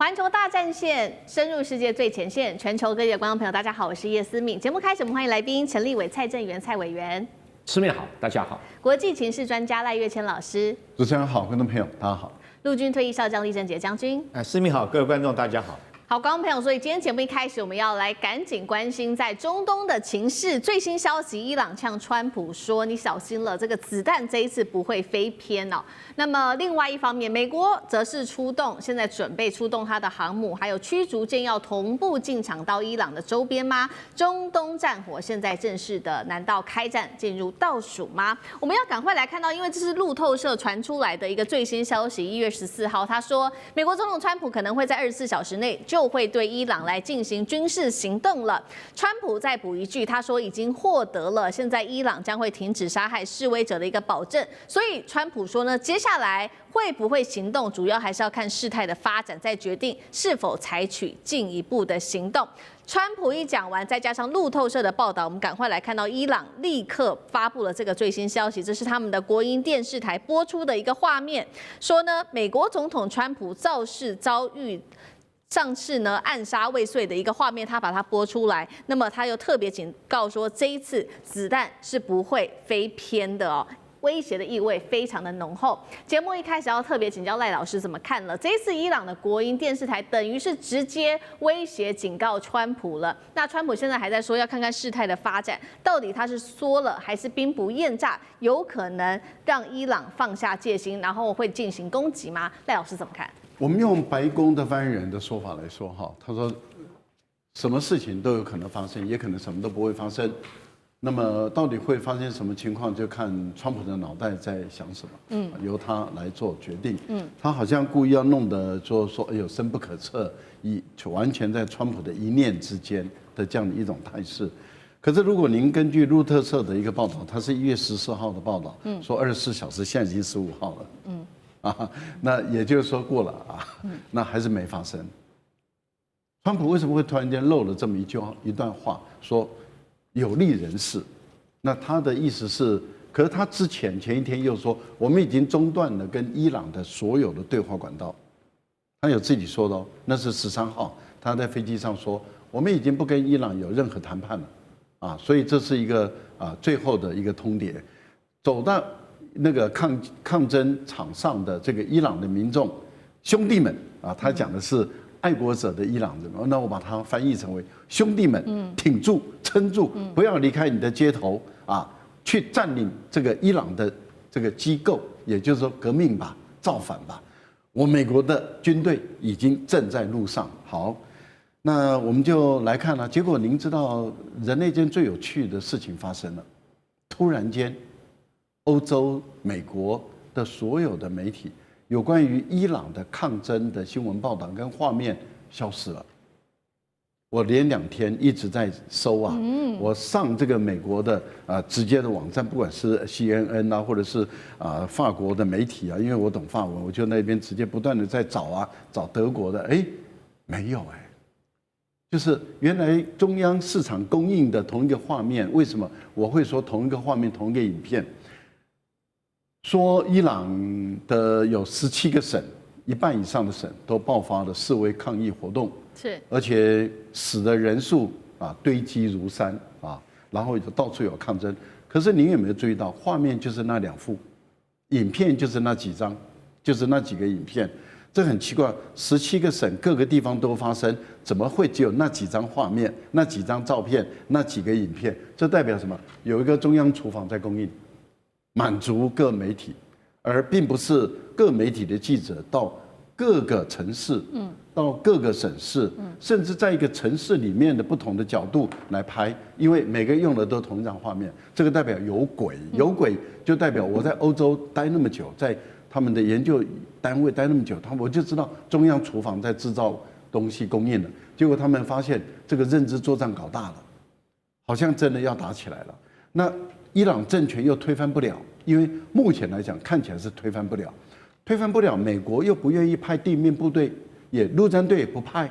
環球大戰線深入世界最前線，全球各地的觀眾朋友，大家好，我是葉思敏。節目開始，我們歡迎來賓陳立偉、蔡正元、蔡委員。思敏好，大家好。國際情勢專家賴岳謙老師。主持人好，觀眾朋友大家好。陸軍退役少將李正傑將軍。思敏好，各位觀眾大家好。好，觀眾朋友，所以今天節目一開始，我們要來趕緊關心在中東的情勢。最新消息，伊朗嗆川普說：“你小心了，這個子彈這一次不會飛偏哦。”那麼另外一方面，美國則是出動，現在準備出動它的航母，還有驅逐艦要同步進場到伊朗的周邊嗎？中東戰火現在正式的，難道開戰進入倒數嗎？我們要趕快來看到，因為這是路透社傳出來的一個最新消息。1月14號，他說，美國總統川普可能會在24小時內就會對伊朗來進行軍事行動了。川普再補一句，他說已經獲得了現在伊朗將會停止殺害示威者的一個保證。所以川普說呢，接下來會不會行動，主要還是要看事態的發展，再決定是否採取進一步的行動。川普一講完，再加上路透社的報道，我們趕快來看到伊朗立刻發布了這個最新消息，這是他們的國營電視台播出的一個畫面，說呢，美國總統川普造勢遭遇上次呢暗殺未遂的一個畫面，他把它播出來。那麼他又特別警告說，這一次子彈是不會飛偏的哦。威脅的意味非常的濃厚。節目一開始要特別請教賴老師怎麼看了？這一次伊朗的國營電視台等於是直接威脅警告川普了。那川普現在還在說要看看事態的發展，到底他是說了還是兵不厭詐，有可能讓伊朗放下戒心，然後會進行攻擊嗎？賴老師怎麼看？我們用白宮的發言人的說法來說哈，他說什麼事情都有可能發生，也可能什麼都不會發生。那麼到底會發生什麼情況，就看川普的腦袋在想什麼，由他來做決定。他好像故意要弄得說哎呦深不可測，完全在川普的一念之間的這樣的一種態勢。可是如果您根據路透社的一個報道，它是1月14號的報道，說24小時，現在已經15號了，那也就是說過了啊，那還是沒發生。川普為什麼會突然間漏了這麼一段話，說有利人士？那他的意思是，可是他前一天又說，我們已經中斷了跟伊朗的所有的對話管道。他有自己說的哦，那是13號，他在飛機上說，我們已經不跟伊朗有任何談判了，啊，所以這是一個最後的一個通牒。走到那個抗爭場上的這個伊朗的民眾兄弟們啊，他講的是愛國者的伊朗人，那我把它翻譯成為兄弟們，挺住、撐住，不要離開你的街頭啊，去佔領這個伊朗的這個機構，也就是說革命吧，造反吧。我美國的軍隊已經正在路上。好，那我們就來看了。結果您知道，人類間最有趣的事情發生了，突然間，歐洲、美國的所有的媒體有關於伊朗的抗爭的新聞報道跟畫面消失了。我連2天一直在搜啊，我上這個美國的直接的網站，不管是 CNN 啊，或者是法國的媒體啊，因為我懂法文，我就那邊直接不斷的在找啊，找德國的，沒有就是原來中央市場供應的同一個畫面，為什麼我會說同一個畫面、同一個影片？說伊朗的有17個省，一半以上的省都爆發了示威抗議活動，是，而且死的人數堆積如山啊，然後到處有抗爭。可是您有沒有注意到，畫面就是那2幅，影片就是那幾張，就是那幾個影片？這很奇怪，17個省各個地方都發生，怎麼會只有那幾張畫面、那幾張照片、那幾個影片？這代表什麼？有一個中央廚房在供應，滿足各媒體，而並不是各媒體的記者到各個城市，到各個省市，甚至在一個城市裡面的不同的角度來拍，因為每個人用的都同一張畫面，這個代表有鬼，有鬼就代表我在歐洲待那麼久，在他們的研究單位待那麼久，我就知道中央廚房在制造東西供應了。結果他們發現這個認知作戰搞大了，好像真的要打起来了。那伊朗政權又推翻不了，因為目前來講看起來是推翻不了，美國又不願意派地面部隊，陸戰隊也不派，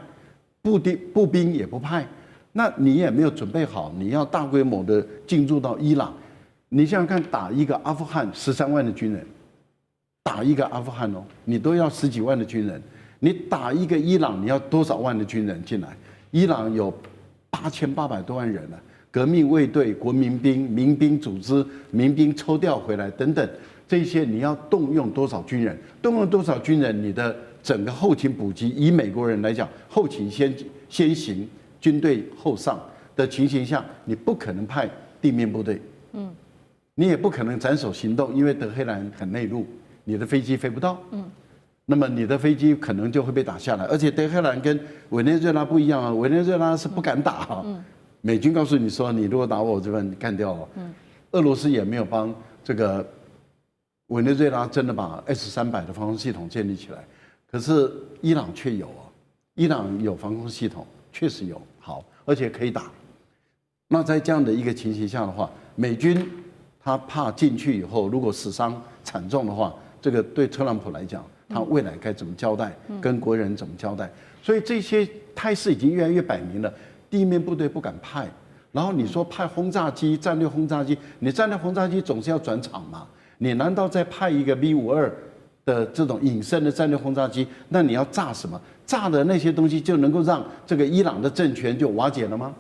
步兵也不派，那你也沒有準備好，你要大規模的進入到伊朗，你想想看，打一個阿富汗13萬的軍人，打一個阿富汗哦，你都要10幾萬的軍人，你打一個伊朗，你要多少萬的軍人進來？伊朗有8800多萬人了，革命衛隊、國民兵、民兵組織、民兵抽調回來等等，這些你要動用多少軍人？動用多少軍人？你的整個後勤補給，以美國人來講，後勤先行，軍隊後上的情形下，你不可能派地面部隊，你也不可能斬首行動，因為德黑蘭很內陸，你的飛機飛不到，那麼你的飛機可能就會被打下來。而且德黑蘭跟委內瑞拉不一樣啊，委內瑞拉是不敢打啊，美軍告訴你說，你如果打我這邊幹掉了，俄羅斯也沒有幫這個委內瑞拉真的把 S-300的防空系統建立起來，可是伊朗卻有啊，伊朗有防空系統，確實有好，而且可以打。那在這樣的一個情形下的話，美軍他怕進去以後，如果死傷慘重的話，這個對特朗普來講，他未來該怎麼交代，跟國人怎麼交代？所以這些態勢已經越來越擺明了，地面部隊不敢派。然後你說派轟炸機、戰略轟炸機，你戰略轟炸機總是要轉場嘛？你難道再派一個 V-52的這種隱身的戰略轟炸機？那你要炸什麼？炸的那些東西就能夠讓這個伊朗的政權就瓦解了嗎？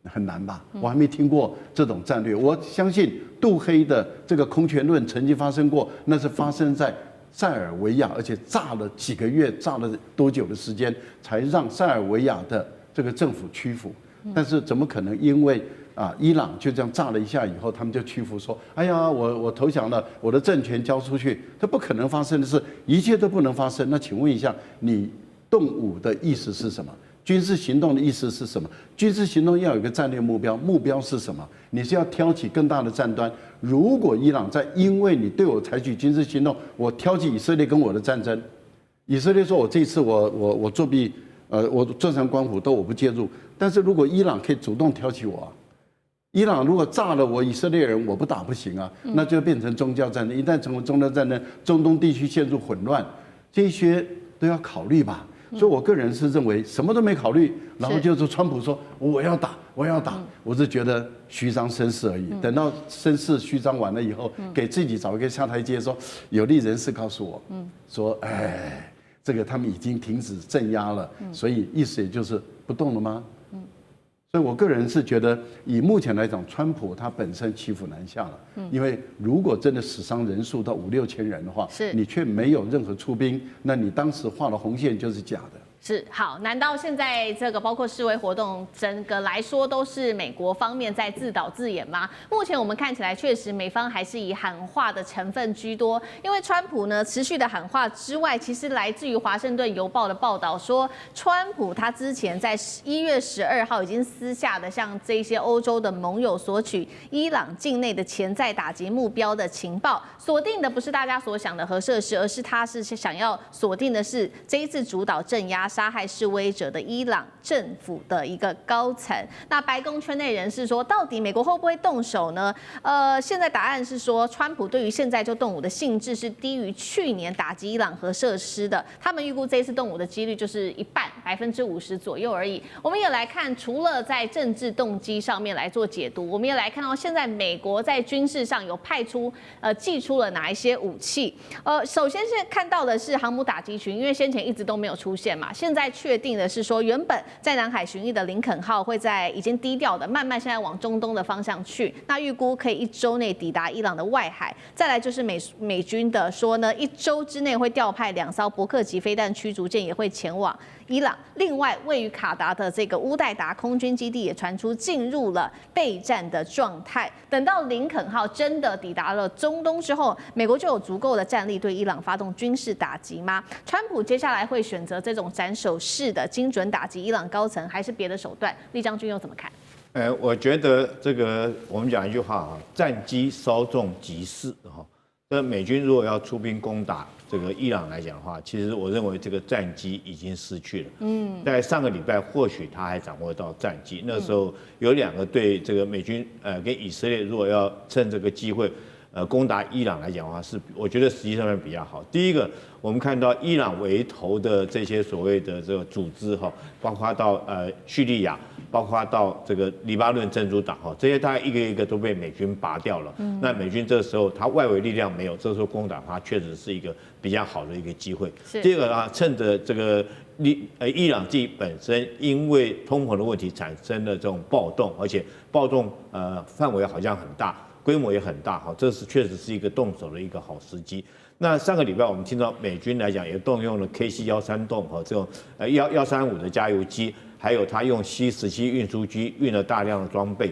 很難吧？我還沒聽過這種戰略。我相信杜黑的這個空權論曾經發生過，那是發生在塞爾維亞，而且炸了幾個月，炸了多久的時間，才讓塞爾維亞的這個政府屈服。但是怎麼可能因為伊朗就這樣炸了一下以後，他們就屈服說，哎呀，我投降了，我的政權交出去？這不可能發生的事，一切都不能發生。那請問一下，你動武的意思是什麼？軍事行動的意思是什麼？軍事行動要有一個戰略目標，目標是什麼？你是要挑起更大的戰端。如果伊朗在因為你对我採取軍事行動，我挑起以色列跟我的戰爭，以色列說我這次我作弊，我坐山觀虎都我不介入。但是如果伊朗可以主動挑起我，伊朗如果炸了我以色列人，我不打不行啊，那就變成宗教戰爭。一旦成為宗教戰爭，中東地區陷入混亂，這些都要考慮吧。所以我個人是認為什麼都沒考慮，然後就是川普說我要打，我要打，我是覺得虛張聲勢而已。等到聲勢虛張完了以後，給自己找一個下台階，說有利人士告訴我，說哎，這個他們已經停止鎮壓了，所以意思也就是不動了嗎？所以我個人是覺得，以目前來講，川普他本身騎虎難下了。因為如果真的死傷人數到5、6千人的話，你卻沒有任何出兵，那你當時畫的紅線就是假的。是好，難道現在這個包括示威活動，整個來說都是美國方面在自導自演嗎？目前我們看起來，確實美方還是以喊話的成分居多。因為川普呢持續的喊話之外，其實來自於華盛頓郵報的報道說，川普他之前在1月12號已經私下的向這些歐洲的盟友索取伊朗境內的潛在打擊目標的情報，鎖定的不是大家所想的核設施，而是他是想要鎖定的是這一次主導鎮壓殺害示威者的伊朗政府的一個高層。那白宮圈內人士說，到底美國會不會動手呢？現在答案是說，川普對於現在就動武的興致是低於去年打擊伊朗核設施的。他們預估這一次動武的幾率就是一半，50%左右而已。我們也來看，除了在政治動機上面來做解讀，我們也來看到現在美國在軍事上有派出祭出了哪一些武器。首先是看到的是航母打擊群，因為先前一直都沒有出現嘛。現在確定的是說，原本在南海巡弋的林肯號會在已經低調的慢慢現在往中東的方向去，那預估可以1周內抵達伊朗的外海。再來就是美軍的說呢，1周之內會調派2艘伯克級飛彈驅逐艦也會前往伊朗。另外，位於卡達的這個烏代達空軍基地也傳出進入了備戰的狀態。等到林肯號真的抵達了中東之後，美國就有足夠的戰力對伊朗發動軍事打擊嗎？川普接下來會選擇這種斬首式的精準打擊伊朗高層，還是別的手段？酈將軍又怎麼看？我覺得這個我們講一句話啊，戰機稍縱即逝哈。那美軍如果要出兵攻打這個伊朗來講的話，其實我認為這個戰機已經失去了。在上個禮拜或許他還掌握到戰機，那時候有2個對這個美軍跟以色列如果要趁這個機會攻打伊朗來講的話，我覺得實際上面比較好。第一個，我們看到伊朗為頭的這些所謂的這個組織哈，包括到敘利亞，包括到這個黎巴嫩真主黨哈，這些大概一個一個都被美軍拔掉了。那美軍這個時候他外圍力量沒有，這時候攻打它確實是一個比較好的一個機會。第二個啊，趁着這個伊朗自己本身因為通膨的問題產生了這種暴動，而且暴動範圍好像很大。規模也很大，哈，這是確實是一個動手的一個好時機。那上個禮拜我們聽到美軍來講也動用了 KC-136和這種135的加油機，還有他用 C-17運輸機運了大量的裝備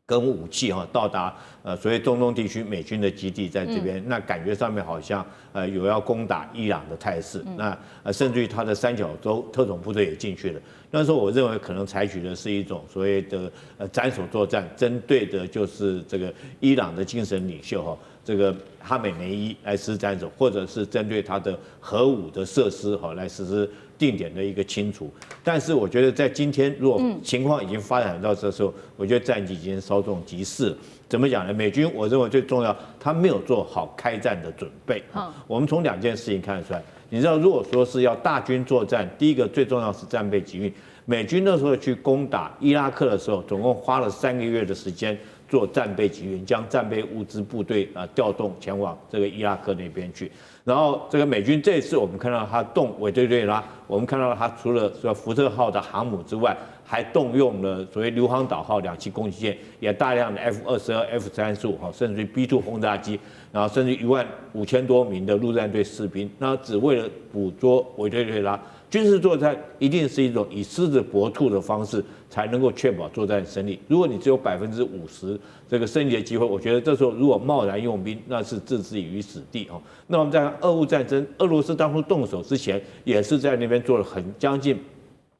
跟武器哈，到達所謂中東地區美軍的基地在這邊，那感覺上面好像有要攻打伊朗的態勢，那甚至於他的三角洲特種部隊也進去了。那時候我認為可能採取的是一種所謂的斬首作戰，針對的就是這個伊朗的精神領袖哈，這個哈美內伊來實施斬首，或者是針對他的核武的設施哈來實施定點的一個清除。但是我覺得在今天，如果情況已經發展到這時候，我覺得戰機已經稍縱即逝了。怎麼講呢？美軍我認為最重要，他沒有做好開戰的準備。我們從2件事情看得出來。你知道，如果說是要大軍作戰，第一個最重要是戰備集運。美軍那時候去攻打伊拉克的時候，總共花了3個月的時間做戰備集運，將戰備物資部隊調動前往這個伊拉克那邊去。然後这個美軍這一次，我們看到他動委內瑞拉，我們看到他除了說福特號的航母之外，還動用了所謂硫磺島號2棲攻擊艦，也大量的 F-22、F-35哈，甚至於 B-2轟炸機，然後甚至15000多名的陸戰隊士兵，那只為了捕捉委內瑞拉。軍事作戰一定是一種以獅子搏兔的方式，才能夠確保作戰勝利。如果你只有50%這個勝利的機會，我覺得這時候如果貿然用兵，那是置自己於死地哦。那我們在俄烏戰爭，俄羅斯當初動手之前，也是在那邊做了將近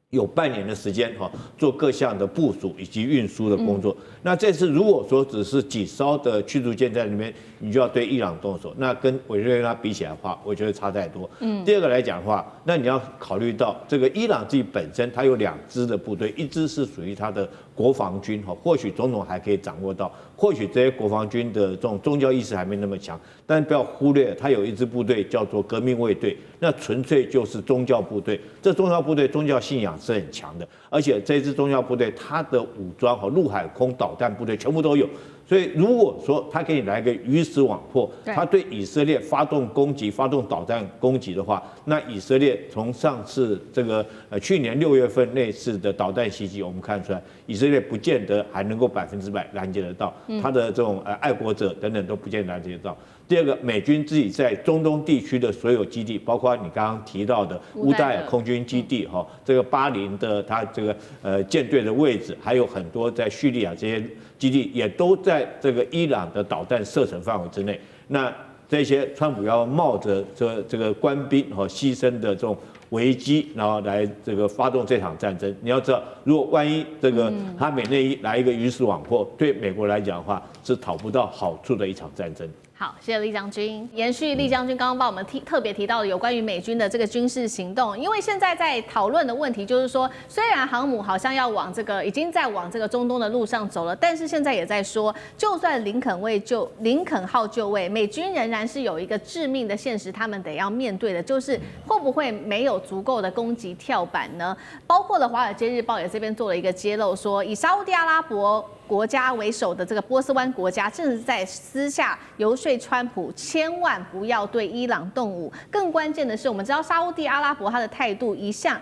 有半年的時間哈，做各項的部署以及運輸的工作。那這次如果說只是幾艘的驅逐艦在裡面，你就要對伊朗動手，那跟委内瑞拉比起來的話，我覺得差太多。第二個來講的話，那你要考慮到這個伊朗自己本身，它有2支的部隊，一支是屬於它的國防軍哈，或許總統還可以掌握到，或許這些國防軍的這種宗教意識還沒那麼強，但不要忽略，它有一支部隊叫做革命衛隊，那純粹就是宗教部隊。這宗教部隊宗教信仰是很強的，而且這支宗教部隊它的武裝和陸海空導彈部隊全部都有。所以如果說他給你來個魚死網破，他對以色列發動攻擊、發動導彈攻擊的話，那以色列從上次這個去年6月份那次的導彈襲擊，我們看出來，以色列不見得還能夠100%攔截得到，他的這種愛國者等等都不見得攔截得到。第二個，美軍自己在中東地區的所有基地，包括你剛剛提到的烏代爾空軍基地，哈，這個巴林的它這個艦隊的位置，還有很多在敘利亞這些基地，也都在這個伊朗的導彈射程範圍之內。那這些川普要冒着這個官兵和犧牲的這種危機，然後來這個發動這場戰爭。你要知道，如果萬一這個哈美內伊來一個魚死網破，對美國來講的話，是討不到好處的一場戰爭。好，謝謝酈將軍。延續酈將軍剛剛幫我們特別提到的有關於美軍的這個軍事行動，因為現在在討論的問題就是說，雖然航母好像要往這個已經在往這個中東的路上走了，但是現在也在說，就算林肯號就位，美軍仍然是有一個致命的現實，他們得要面對的，就是會不會沒有足夠的攻擊跳板呢？包括了《華爾街日報》也這邊做了一個揭露，說以沙烏地阿拉伯國家為首的這個波斯灣國家，正是在私下遊說川普千萬不要對伊朗動武。更關鍵的是，我們知道沙烏地阿拉伯他的態度一向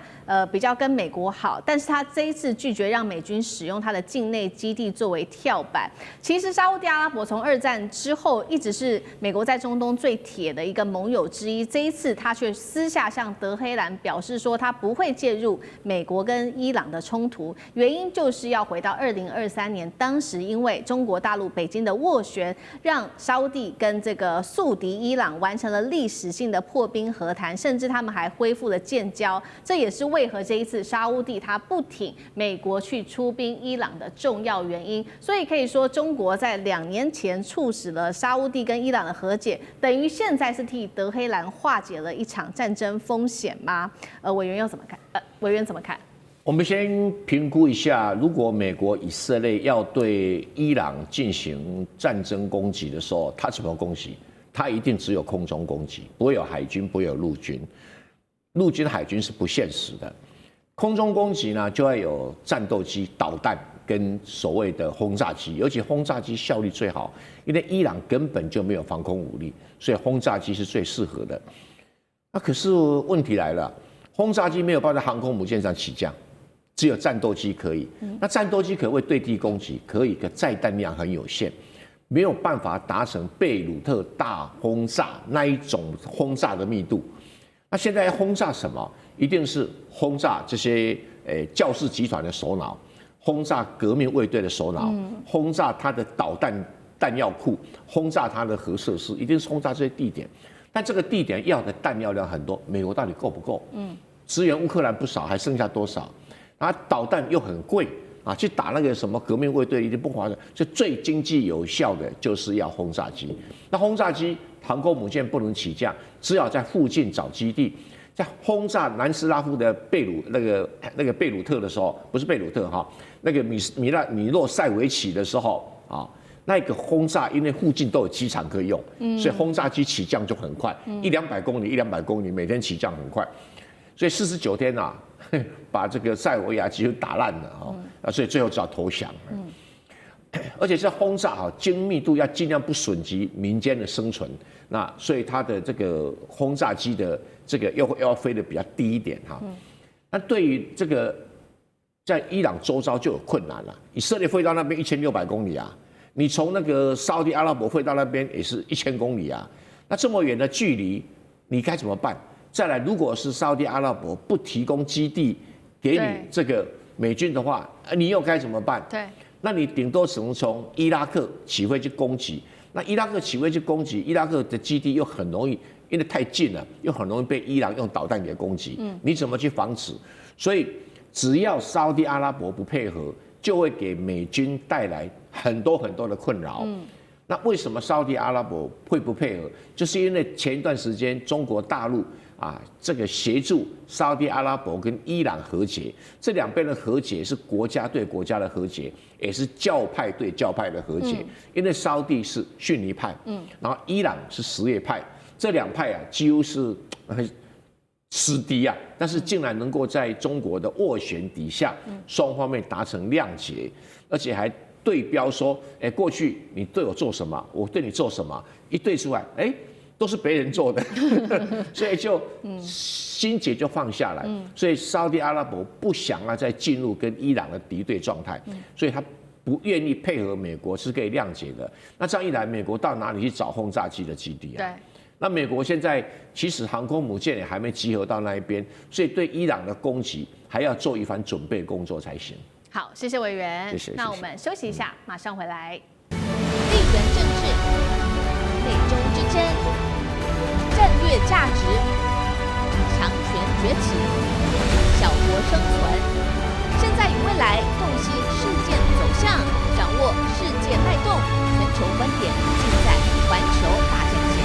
比較跟美國好，但是他這一次拒絕讓美軍使用他的境內基地作為跳板。其實沙烏地阿拉伯從2戰之後一直是美國在中東最鐵的一個盟友之一，這一次他卻私下向德黑蘭表示說他不會介入美國跟伊朗的衝突，原因就是要回到2023年。當時因為中國大陸北京的斡旋，讓沙烏地跟這個宿敵伊朗完成了歷史性的破冰和談，甚至他們還恢復了建交。這也是為何這一次沙烏地他不挺美國去出兵伊朗的重要原因。所以可以說，中國在2年前促使了沙烏地跟伊朗的和解，等於現在是替德黑蘭化解了一場戰爭風險嗎？委員又怎麼看？委員怎麼看？我們先評估一下，如果美國、以色列要對伊朗進行戰爭攻擊的時候，它怎麼攻擊？它一定只有空中攻擊，不會有海軍，不會有陸軍。陸軍、海軍是不現實的。空中攻擊呢，就要有戰鬥機、導彈跟所謂的轟炸機，尤其轟炸機效率最好，因為伊朗根本就沒有防空武力，所以轟炸機是最適合的。那可是問題來了，轟炸機沒有辦法在航空母艦上起降。只有戰鬥機可以，那戰鬥機可不可以對地攻擊？可以，可載彈量很有限，沒有辦法達成貝魯特大轟炸那一種轟炸的密度。那現在要轟炸什麼？一定是轟炸這些教士集團的首腦，轟炸革命衛隊的首腦，轟炸他的導彈彈藥庫，轟炸他的核設施，一定是轟炸這些地點。但這個地點要的彈藥量很多，美國到底夠不夠？支援烏克蘭不少，還剩下多少？啊，導彈又很貴啊，去打那個什麼革命衛隊一定不划算，所以最經濟有效的就是要轟炸機。那轟炸機航空母艦不能起降，只好在附近找基地。在轟炸南斯拉夫的貝魯特的時候，不是貝魯特哈，那個米洛塞維奇的時候啊，那個轟炸因為附近都有機場可以用，所以轟炸機起降就很快，100-200公里，100-200公里，每天起降很快，所以49天啊。把這個塞爾維亞幾乎打爛了啊，所以最後只好投降。而且是轟炸哈，精密度要盡量不損及民間的生存。那所以它的這個轟炸機的這個要飛得比較低一點哈。那對於這個在伊朗周遭就有困難了。以色列飛到那邊1600公里啊，你從那個沙特阿拉伯飛到那邊也是1000公里啊。那這麼遠的距離，你該怎麼辦？再來，如果是沙特阿拉伯不提供基地給你這個美軍的話，你又該怎麼辦？對，那你頂多只能從伊拉克起飛去攻擊。那伊拉克起飛去攻擊，伊拉克的基地又很容易，因為太近了，又很容易被伊朗用導彈給攻擊。你怎麼去防止？所以只要沙特阿拉伯不配合，就會給美軍帶來很多很多的困擾。那為什麼沙特阿拉伯會不配合？就是因為前一段時間中國大陸這個協助沙特阿拉伯跟伊朗和解，這兩邊的和解是國家對國家的和解，也是教派對教派的和解。因為沙特是遜尼派，然後伊朗是什葉派，這兩派幾乎是死敵啊，但是竟然能夠在中國的斡旋底下，雙方面達成諒解，而且還對標說，過去你對我做什麼，我對你做什麼，一對出來，都是別人做的，所以就心結就放下來。所以沙特阿拉伯不想要再進入跟伊朗的敵對狀態，所以他不願意配合美國是可以諒解的。那這樣一來，美國到哪裡去找轟炸機的基地啊？對。那美國現在其實航空母艦也還沒集合到那一邊，所以對伊朗的攻擊還要做一番準備工作才行。好，謝謝委員。謝謝。那我們休息一下，馬上回來。地緣政治、美中之爭、戰略價值、強權崛起、小國生存，現在與未來洞悉事件走向，掌握世界脈動，全球觀點盡在環球大戰線。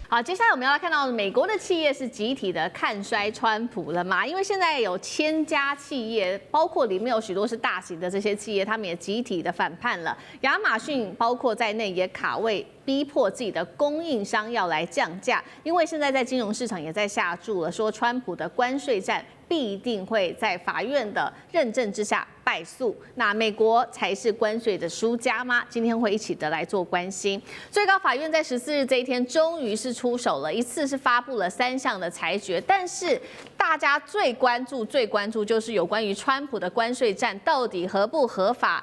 好，接下來我們要看到美國的企業是集體的看衰川普了嘛？因為現在有1000家企業，包括裡面有許多是大型的這些企業，他們也集體的反叛了。亞馬遜包括在內也卡位，逼迫自己的供應商要來降價，因為現在在金融市场也在下注了，說川普的關稅戰必定會在法院的認證之下敗訴。那美國才是關稅的輸家嗎？今天會一起的來做關心。最高法院在14日這一天終於是出手了，一次是發布了3項的裁決，但是大家最關注就是有關於川普的關稅戰到底合不合法？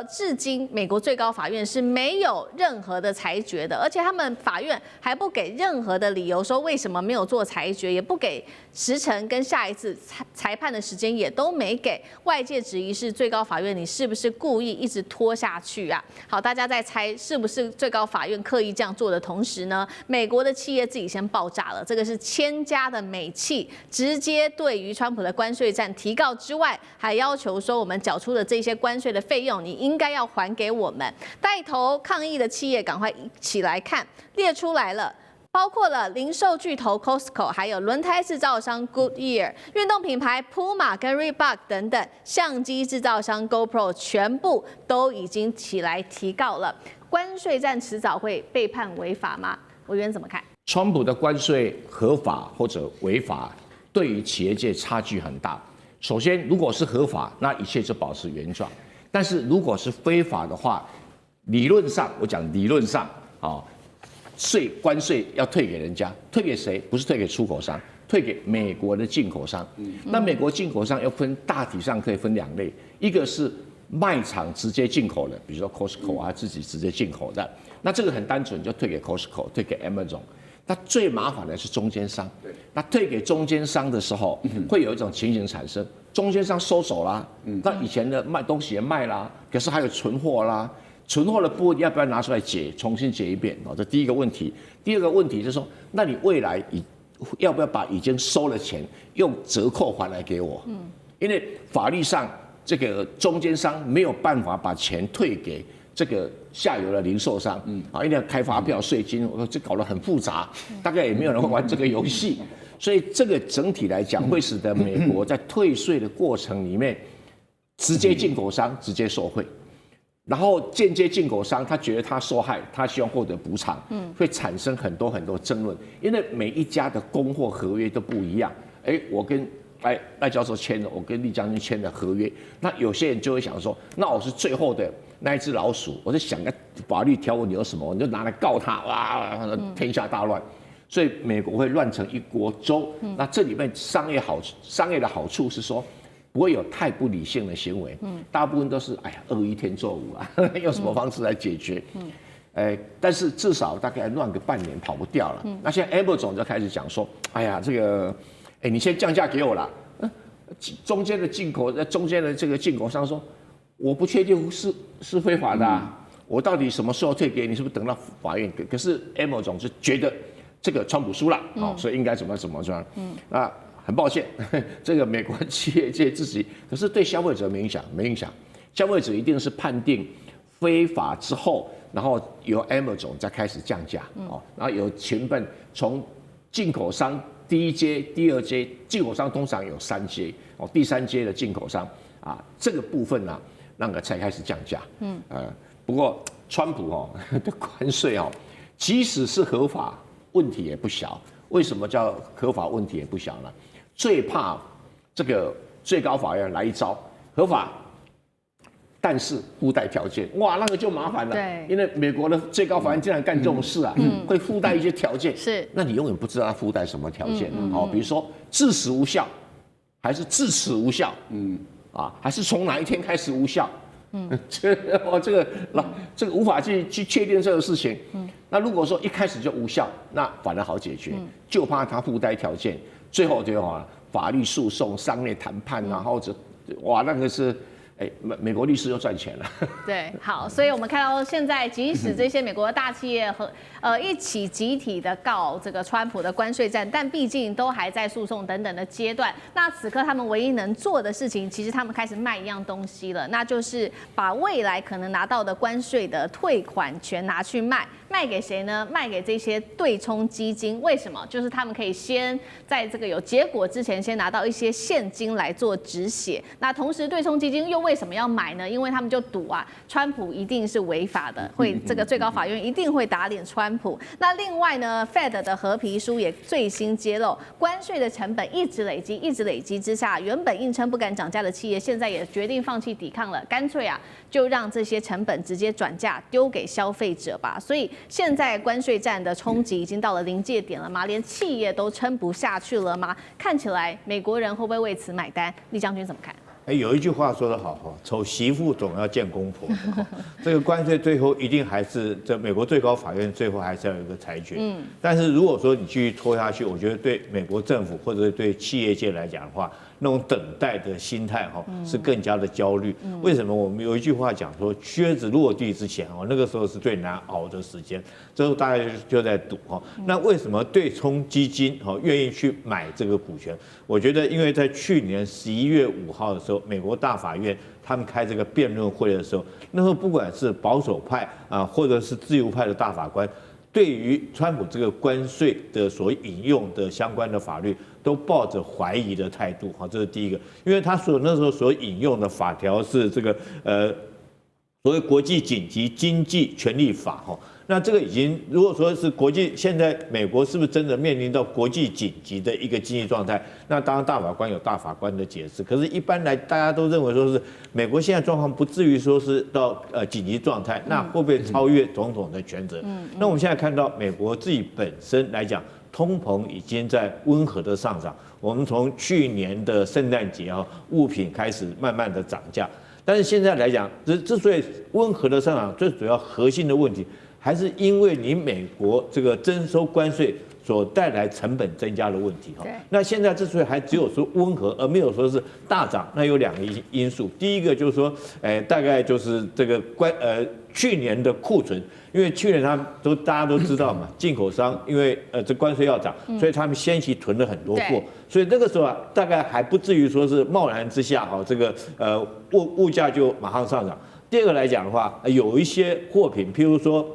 至今美國最高法院是沒有任何的裁決的，而且他們法院還不給任何的理由說為什麼沒有做裁決，也不給時程跟下一次裁判的時間也都沒給。外界質疑是最高法院你是不是故意一直拖下去啊？好，大家在猜是不是最高法院刻意這樣做的同時呢，美國的企業自己先爆炸了。這個是1000家的美企直接對於川普的關稅戰提告之外，還要求說我們繳出的這些關稅的費用你應該要還給我們。帶頭抗議的企業趕快一起來看，列出來了。包括了零售巨頭 Costco， 還有輪胎製造商 Goodyear、運動品牌 Puma 跟 Reebok 等等，相機製造商 GoPro 全部都已經起來提告了。關稅戰遲早會被判違法嗎？委員怎麼看？川普的關稅合法或者違法，對於企業界差距很大。首先，如果是合法，那一切就保持原狀；但是如果是非法的話，理論上，我講理論上啊。關稅要退給人家，退給誰？不是退給出口商，退給美國的進口商。那美國進口商又大體上可以分兩類，一個是賣場直接進口的，比如說 Costco 啊自己直接進口的，那這個很單純，就退給 Costco， 退給 Amazon。那最麻煩的是中間商，那退給中間商的時候，會有一種情形產生，中間商收手啦，那以前的東西也賣啦，可是還有存貨啦。存貨的部分要不要拿出來重新結一遍？這第一個問題。第二個問題就是說，那你未來要不要把已經收的錢用折扣還來給我？因為法律上這個中間商沒有辦法把錢退給這個下游的零售商，因為要開發票、稅金，這搞得很複雜，大概也沒有人會玩這個遊戲，所以這個整體來講會使得美國在退稅的過程裡面，直接進口商直接受惠。然後間接進口商，他覺得他受害，他希望獲得補償，會產生很多爭論，因為每一家的供貨合約都不一樣。我跟賴教授簽了，我跟厲將軍簽了合約，那有些人就會想說，那我是最後的那一隻老鼠，我在想個法律條文有什麼，我就拿來告他，哇，天下大亂。所以美國會亂成一鍋粥。那這裡面商業的好處是說，不會有太不理性的行為，大部分都是惡意天作五啊，用什麼方式來解決？但是至少大概亂個半年跑不掉了。那現在 Apple 總就開始講說，這個，你先降價給我啦。中間的這個進口商說，我不確定是非法的我到底什麼時候退給你？是不是等到法院？可是 Apple 總是覺得這個川普輸了，所以應該怎麼樣？那很抱歉，這個美國企業界自己，可是對消費者沒影響。消費者一定是判定非法之後，然後由 Amazon 再開始降價，然後有成本從進口商第一階、第二階，進口商通常有3階，第3階的進口商這個部分呢，那個才開始降價。不過川普的關稅即使是合法，問題也不小。為什麼叫合法？問題也不小呢？最怕這個最高法院來一招合法，但是附帶條件，哇，那個就麻煩了。對，因為美國的最高法院竟然幹這種事會附帶一些條件。是，那你永遠不知道它附帶什麼條件比如說致死無效，還是至此無效？還是從哪一天開始無效？這個無法去確定這個事情。那如果說一開始就無效，那反而好解決。就怕它附帶條件。最後就法律訴訟、商業談判或者那個是美國律師又賺錢了。對，好，所以我們看到現在，即使這些美國的大企業一起集體的告這個川普的關稅戰，但畢竟都還在訴訟等等的階段。那此刻他們唯一能做的事情，其實他們開始賣一樣東西了，那就是把未來可能拿到的關稅的退款權拿去賣。賣給誰呢？賣給這些對沖基金。為什麼？就是他們可以先在這個有結果之前，先拿到一些現金來做止血。那同時，對沖基金又為什麼要買呢？因為他們就賭川普一定是違法的，這個最高法院一定會打臉川普。那另外呢 ，Fed 的褐皮書也最新揭露，關稅的成本一直累積之下，原本硬撐不敢漲價的企業，現在也決定放棄抵抗了，乾脆就讓這些成本直接轉嫁丟給消費者吧。所以現在關稅戰的衝擊已經到了臨界點了嗎？連企業都撐不下去了嗎？看起來美國人會不會為此買單？厲將軍怎麼看？有一句話說得好醜媳婦總要見公婆。這個關稅最後一定還是這美國最高法院最後還是要有一個裁決。但是如果說你繼續拖下去，我覺得對美國政府或者對企業界來講的話，那種等待的心態是更加的焦慮。為什麼？我們有一句話講說，靴子落地之前那個時候是最難熬的時間，這時候大家就在賭那為什麼對沖基金願意去買這個股權？我覺得因為在去年11月5號的時候，美國大法院他們開這個辯論會的時候，那時候不管是保守派或者是自由派的大法官，對於川普這個關稅的所引用的相關的法律，都抱着懷疑的態度。好，這是第一個，因為他那時候所引用的法條是這個所謂國際緊急經濟權利法。哈，那這個已經如果說是國際，現在美國是不是真的面臨到國際緊急的一個經濟狀態？那當然大法官有大法官的解釋，可是一般來大家都認為說是美國現在狀況不至於說是到緊急狀態，那會不會超越總統的權責？那我們現在看到美國自己本身來講，通膨已經在溫和的上漲。我們從去年的聖誕節啊，物品開始慢慢的漲價，但是現在來講，之所以溫和的上漲，最主要核心的問題，還是因為你美國這個徵收關稅所帶來成本增加的問題哈。那現在之所以還只有說溫和，而沒有說是大漲，那有2個因素。第一個就是說，大概就是這個去年的庫存，因為去年大家都知道嘛，進口商因為這關稅要漲，所以他們先期囤了很多貨，所以那個時候啊，大概還不至於說是貿然之下哈，這個物價就馬上上漲。第二個來講的話，有一些貨品，譬如說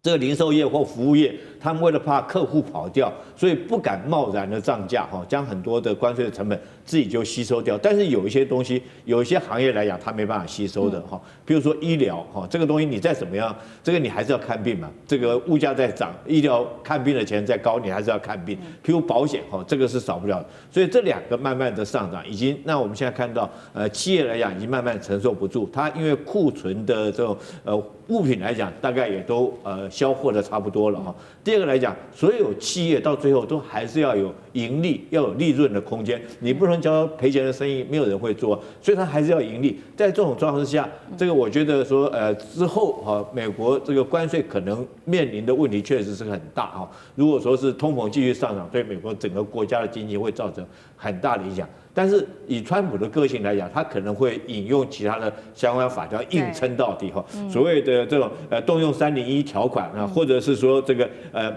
這個零售業或服務業，他們為了怕客戶跑掉，所以不敢貿然的漲價哈，將很多的關稅的成本自己就吸收掉。但是有一些東西，有一些行業來講，它沒辦法吸收的哈。比如說醫療哈，這個東西你再怎麼樣，這個你還是要看病嘛。這個物價在漲，醫療看病的錢再高，你還是要看病。譬如保險哈，這個是少不了的。所以這2個慢慢的上漲，已經那我們現在看到企業來講已經慢慢承受不住，它因為庫存的這種物品來講，大概也都銷貨的差不多了哈。第二個來講，所有企業到最後都還是要有盈利，要有利潤的空間。你不能叫賠錢的生意，沒有人會做，所以它還是要盈利。在這種狀況之下，這個我覺得說之後哈，美國這個關稅可能面臨的問題確實是很大哈。如果說是通膨繼續上漲，對美國整個國家的經濟會造成很大的影響。但是以川普的個性來講，他可能會引用其他的相關法條硬撐到底哈。所謂的這種動用301條款啊，或者是說這個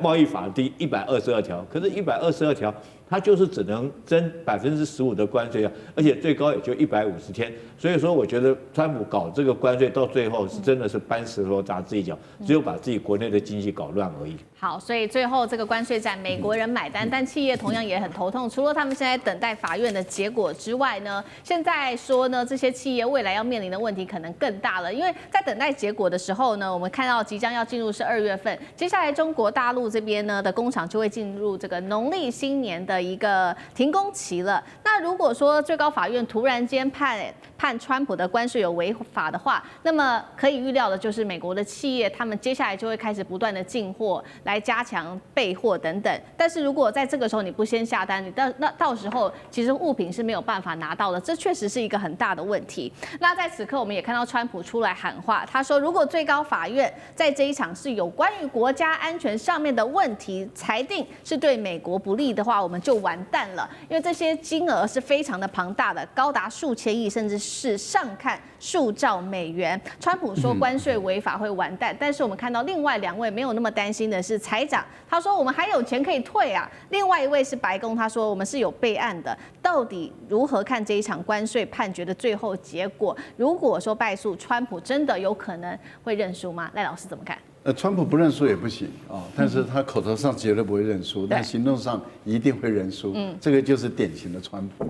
貿易法第122條，可是122條它就是只能徵15%的關稅啊，而且最高也就150天。所以說，我覺得川普搞這個關稅到最後是真的是搬石頭砸自己腳，只有把自己國內的經濟搞亂而已。好，所以最後這個關稅戰，美國人買單，但企業同樣也很頭痛。除了他們現在等待法院的結果之外呢，現在說呢，這些企業未來要面臨的問題可能更大了，因為在等待結果的時候呢，我们看到即將要進入是2月份，接下來中國大陸這邊呢的工廠就會進入這個農曆新年的一個停工期了。那如果說最高法院突然間判川普的關稅有違法的話，那麼可以預料的就是美國的企業他們接下來就會開始不斷的進貨來加強備貨等等。但是如果在這個時候你不先下單，你到時候其實物品是沒有辦法拿到的，這確實是一個很大的問題。那在此刻我們也看到川普出來喊話，他說如果最高法院在這一場是有關於國家安全上面的問題裁定是對美國不利的話，我們就完蛋了，因為這些金額是非常的龐大的，高達數千億，甚至是上看數兆美元。川普說關稅違法會完蛋，但是我們看到另外2位沒有那麼擔心的是財長，他說我們還有錢可以退啊。另外一位是白宮，他說我們是有備案的。到底如何看這一場關稅判決的最後結果？如果說敗訴，川普真的有可能會認輸嗎？賴老師怎麼看？川普不認輸也不行啊，但是他口頭上絕對不會認輸，但行動上一定會認輸。這個就是典型的川普。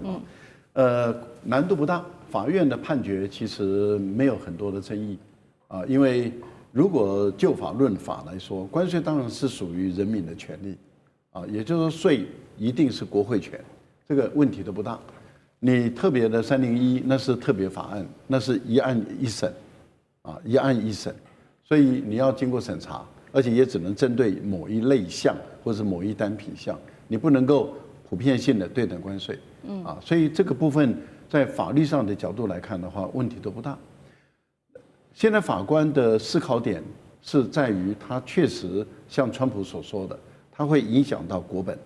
難度不大，法院的判決其實沒有很多的爭議啊，因為如果就法論法來說，關稅當然是屬於人民的權利啊，也就是說稅一定是國會權，這個問題都不大。你特別的301那是特別法案，那是一案一審啊，一案一審。所以你要經過審查，而且也只能針對某一類項或是某一單品項，你不能夠普遍性的對等關稅。所以這個部分在法律上的角度來看的話，問題都不大。現在法官的思考點是在於，他確實像川普所說的，他會影響到國本，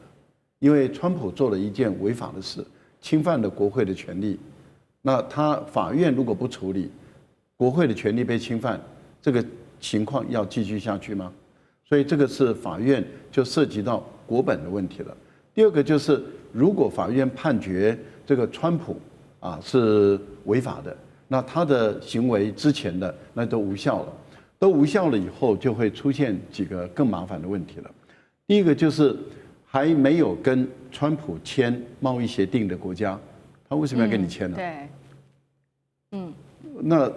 因為川普做了一件違法的事，侵犯了國會的權利。那他法院如果不處理，國會的權利被侵犯，這個情況要繼續下去嗎？所以這個是法院就涉及到國本的問題了。第二個就是，如果法院判決這個川普是違法的，那他的行為之前的那都無效了。都無效了以後，就會出現幾個更麻煩的問題了。第一個就是還沒有跟川普簽貿易協定的國家，他為什麼要跟你簽呢？對，那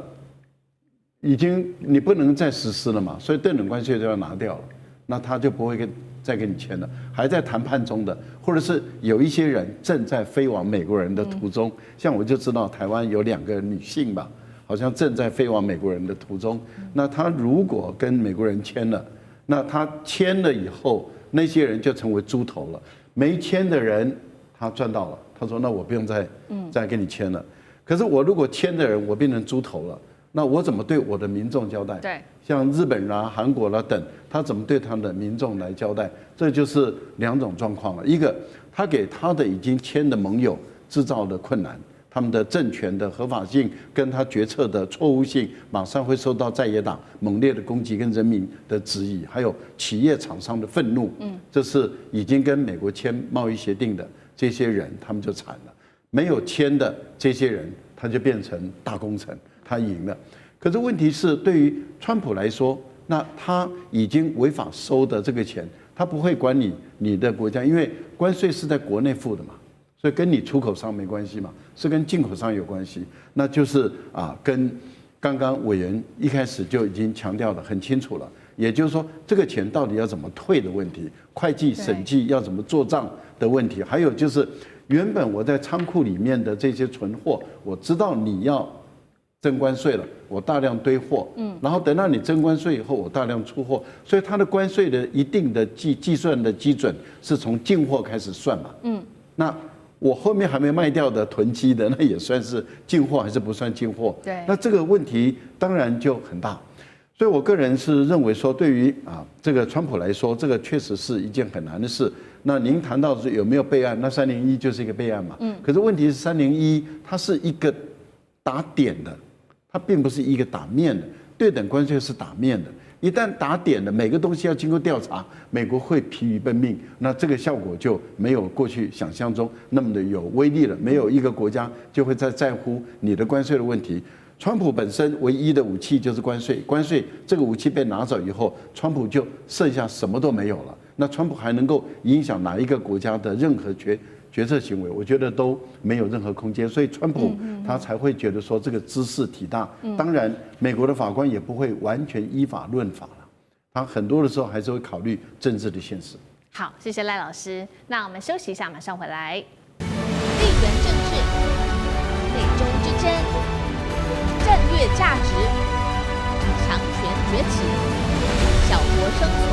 已經你不能再實施了嘛，所以對等關稅就要拿掉了，那他就不會再跟你簽了，還在談判中的，或者是有一些人正在飛往美國人的途中，像我就知道台灣有2個女性吧，好像正在飛往美國人的途中，那他如果跟美國人簽了，那他簽了以後，那些人就成為豬頭了，沒簽的人他賺到了，他說那我不用再跟你簽了，可是我如果簽的人我變成豬頭了。那我怎麼對我的民眾交代？對，像日本啦、韓國啦等，他怎麼對他的民眾來交代？這就是2種狀況了。一個，他給他的已經簽的盟友制造的困難，他們的政權的合法性跟他決策的錯誤性，馬上會受到在野黨猛烈的攻擊跟人民的質疑，還有企業廠商的憤怒。這是已經跟美國簽貿易協定的這些人，他們就慘了。沒有簽的這些人，他就變成大功臣。他贏了，可是問題是，對於川普來說，那他已經違法收的這個錢，他不會管你的國家，因為關稅是在國內付的嘛，所以跟你出口商沒關係嘛，是跟進口商有關係。那就是跟剛剛委員一開始就已經強調得很清楚了，也就是說，這個錢到底要怎麼退的問題，會計審計要怎麼做賬的問題，還有就是原本我在倉庫裡面的這些存貨，我知道你要徵關稅了，我大量堆貨，然後等到你徵關稅以後，我大量出貨，所以它的關稅的一定的計算的基準是從進貨開始算嘛，那我後面還沒賣掉的囤積的，那也算是進貨還是不算進貨？對，那這個問題當然就很大，所以我個人是認為說，對於這個川普來說，這個確實是一件很難的事。那您談到是有沒有備案？那301就是一個備案嘛，可是問題是301它是一個打點的。它並不是一個打面的，對等關稅是打面的。一旦打點了，每個東西要經過調查，美國會疲於奔命，那這個效果就沒有過去想象中那麼的有威力了。沒有一個國家就會在乎你的關稅的問題。川普本身唯一的武器就是關稅，關稅這個武器被拿走以後，川普就剩下什麼都沒有了。那川普還能夠影響哪一個國家的任何決策行為，我覺得都沒有任何空間，所以川普他才會覺得說這個茲事體大。當然，美國的法官也不會完全依法論法了，他很多的時候還是會考慮政治的現實。好，謝謝賴老師。那我們休息一下，馬上回來。地緣政治、美中之爭、戰略價值、強權崛起、小國生存，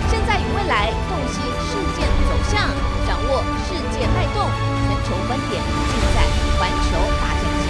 現在與未來洞悉事件走向。掌握世界脈動，全球觀點，盡在環球大戰線。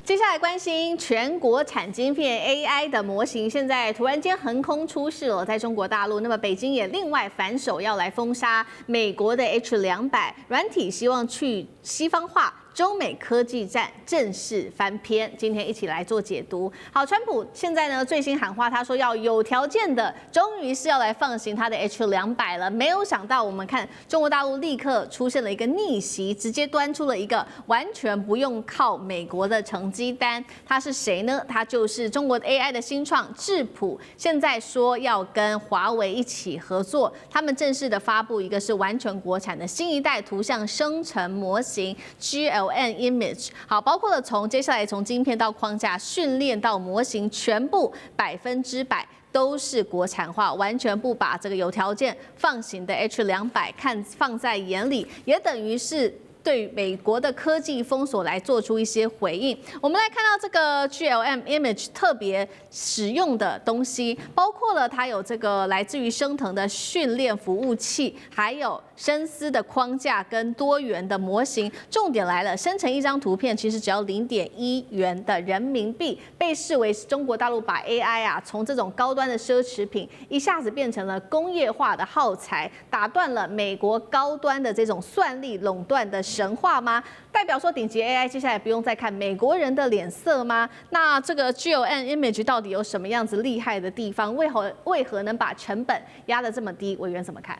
接下來關心全國產晶片 AI 的模型，現在突然間橫空出世了，在中國大陸。那麼北京也另外反手要來封殺美國的 H200軟體，希望去西方化。中美科技戰正式翻篇，今天一起來做解讀。好，川普現在呢最新喊話，他說要有條件的，終於是要來放行他的 H200了。沒有想到，我們看中國大陸立刻出現了一個逆襲，直接端出了一個完全不用靠美國的成績單。他是誰呢？他就是中國 AI 的新創智譜，現在說要跟華為一起合作，他們正式的發布一個是完全國產的新一代圖像生成模型 GLM Image， 好，包括了接下来從晶片到框架、訓練到模型，全部100%都是國產化，完全不把這個有條件放行的 H200放在眼裡，也等於是對美國的科技封鎖來做出一些回應。我們來看到這個 GLM Image 特別使用的東西，包括了它有這個來自於升騰的訓練服務器，還有深思的框架跟多元的模型。重點來了，生成一張圖片其實只要0.1元的人民幣，被視為中国大陸把 AI 從這種高端的奢侈品一下子變成了工業化的耗材，打斷了美國高端的這種算力壟斷的神話嗎？代表說頂級 AI 接下來不用再看美國人的臉色嗎？那這個 GLM Image 到底有什麼樣子厲害的地方？為何能把成本壓得這麼低？委員怎麼看？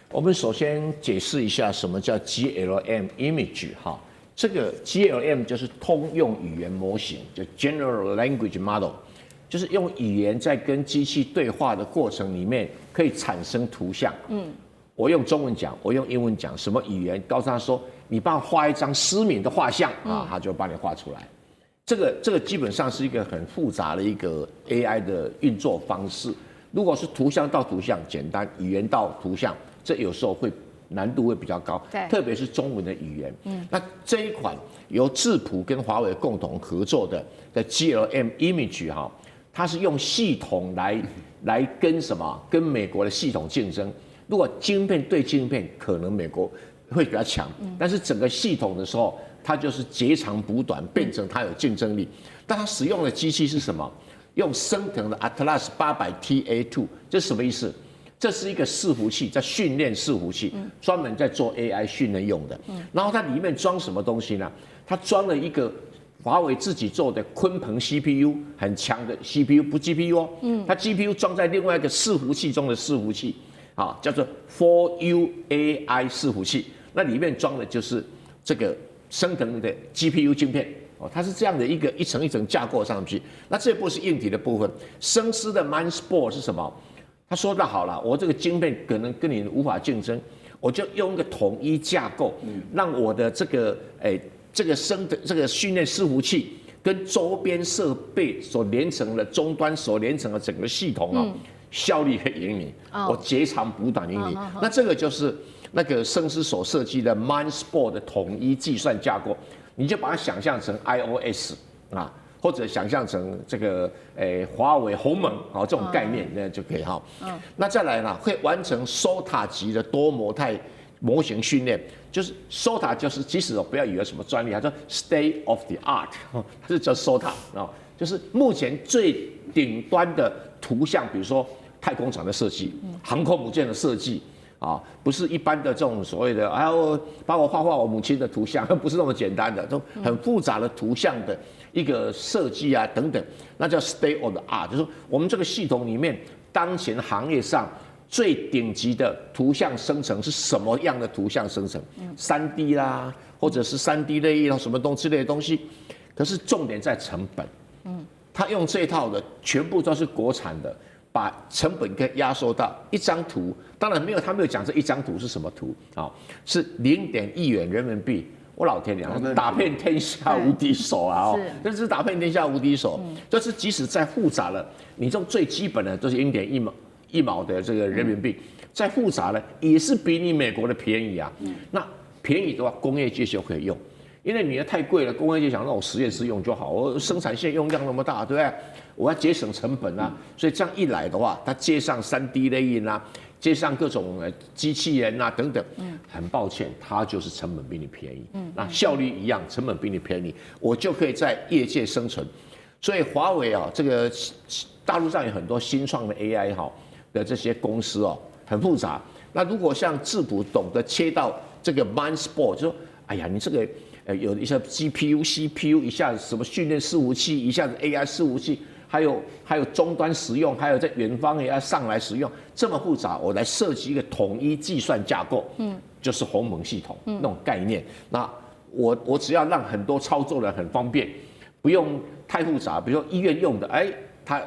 我們首先解釋一下什麼叫 GLM Image 哈，這個 GLM 就是通用語言模型，就 General Language Model。就是用語言在跟機器對話的過程裡面，可以產生圖像。我用中文講，我用英文講，什麼語言？告訴他說，你幫我畫一張思敏的畫像啊，他就幫你畫出來。這個基本上是一個很複雜的一個 AI 的運作方式。如果是圖像到圖像簡單，語言到圖像，這有時候會難度會比較高。對，特別是中文的語言。那這一款由智譜跟華為共同合作的 GLM Image 哈，它是用系統來跟什麼？跟美國的系統競爭。如果晶片對晶片，可能美國會比較強，但是整個系統的時候，它就是截長補短，變成它有競爭力。但它使用的機器是什麼？用升騰的 Atlas 800TA2，這是什麼意思？這是一個伺服器，在訓練伺服器，專門在做 AI 訓練用的。然後它裡面裝什麼東西呢？它裝了一個華為自己做的鯤鵬 CPU， 很強的 CPU， 不 GPU 哦。它 GPU 裝在另外一個伺服器中的伺服器，啊，叫做 4U AI 伺服器。那裡面裝的就是這個升騰的 GPU 晶片。它是這樣的一層一層架構上去，那這部是硬體的部分。生思的 Mindsport 是什麼？他說那好了，我這個晶片可能跟你無法競爭，我就用一個統一架構，讓我的這個這個訓練伺服器跟周邊設備所連成的終端所連成的整個系統啊，效率會贏你，我截長補短贏你。那這個就是那個生思所設計的 Mindsport 的統一計算架構。你就把它想象成 iOS 啊，或者想象成这個華為鴻蒙啊這種概念，那就可以哈。那再來呢，會完成 SOTA 級的多模態模型訓練，就是 SOTA 就是即使我不要以為什麼專利，它叫 State of the Art， 它是叫 SOTA 啊，就是目前最頂端的圖像，比如說太空廠的設計，航空母艦的設計。啊，不是一般的這種所謂的，還要幫我畫我母親的圖像，不是那麼簡單的，都很複雜的圖像的一個設計啊等等，那叫 state of the art， 就是我們這個系統裡面，當前行業上最頂級的圖像生成是什麼樣的圖像生成？3D 啦，或者是3D 類什麼東西之類的東西，可是重點在成本。他用這一套的全部都是國產的。把成本給壓縮到一張圖，當然他沒有講這一張圖是什麼圖啊，是0.1億元人民幣。我老天娘，打遍天下無敵手啊！哦，這是打遍天下無敵手。就是即使再複雜了，你这種最基本的都是0.1毛的這個人民幣，再複雜了也是比你美國的便宜啊。那便宜的話，工業界就可以用。因為你的太貴了，工業界想讓我實驗室用就好，我生產線用量那麼大，對不對？我要節省成本啊，所以這樣一來的話，它接上3D 列印啊，接上各種機器人啊等等，很抱歉，它就是成本比你便宜，那效率一樣，成本比你便宜，我就可以在業界生存。所以華為啊，這個大陸上有很多新創的 AI 哈的這些公司哦，很複雜。那如果像智譜懂得切到這個 Mindsport，就說，哎呀，你這個。有一些 GPU、CPU， 一下子什麼訓練伺服器，一下子 AI 伺服器，還有終端使用，還有在遠方也要上來使用，這麼複雜，我來設計一個統一計算架構，就是鴻蒙系統那種概念。那我只要讓很多操作的很方便，不用太複雜，比如說醫院用的，它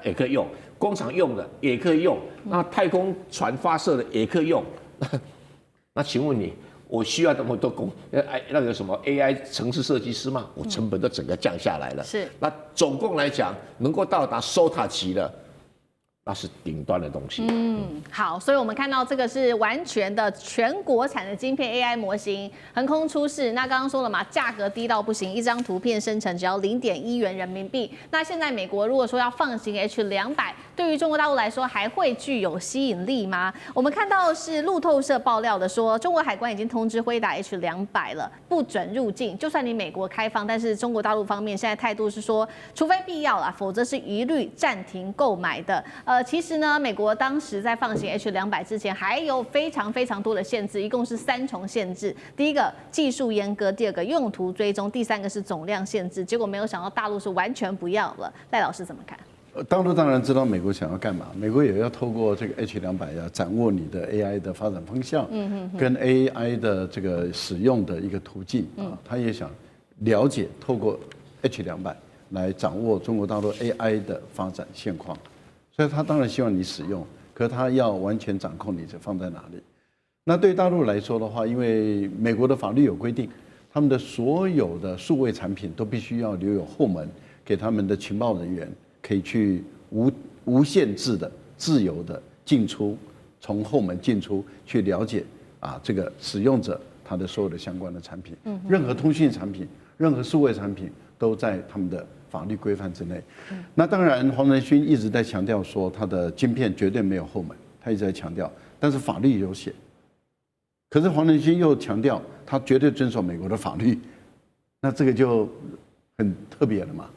也可以用；工廠用的也可以用；那太空船發射的也可以用。那請問你？我需要這麼多那個什麼 AI 程式設計師嗎？我成本都整個降下來了。是，那總共來講，能夠到達 SOTA 級的，那是頂端的東西。好，所以我們看到這個是完全的全國產的晶片 AI 模型橫空出世。那剛剛說了嘛，價格低到不行，一張圖片生成只要0.1元人民幣。那現在美國如果說要放行 H200，對於中國大陸來說還會具有吸引力嗎？我們看到是路透社爆料的說，中國海關已經通知輝達 H200了，不准入境。就算你美國開放，但是中國大陸方面現在態度是說，除非必要啦，否則是一律暫停購買的。其實呢，美國當時在放行 H200之前，還有非常多的限制，一共是3重限制。第一個技術嚴格，第二個用途追蹤，第三個是總量限制。結果沒有想到大陸是完全不要了。賴老師怎麼看？大陸當然知道美國想要幹嘛，美國也要透過這個 H200要掌握你的 AI 的發展方向，跟 AI 的這個使用的一個途徑啊，他也想了解透過 H200 來掌握中國大陸 AI 的發展現況，所以他當然希望你使用，可他要完全掌控你是放在哪裡。那對大陸來說的話，因為美國的法律有規定，他們的所有的數位產品都必須要留有後門，給他們的情報人員可以去無限制的、自由的進出，從後門進出去了解這個使用者他的所有的相關的產品，任何通訊產品、任何數位產品都在他們的法律規範之內。那當然，黄仁勳一直在強調說他的晶片絕對沒有後門，他一直在強調，但是法律有寫。可是黃仁勳又強調他絕對遵守美國的法律，那這個就很特別了嘛。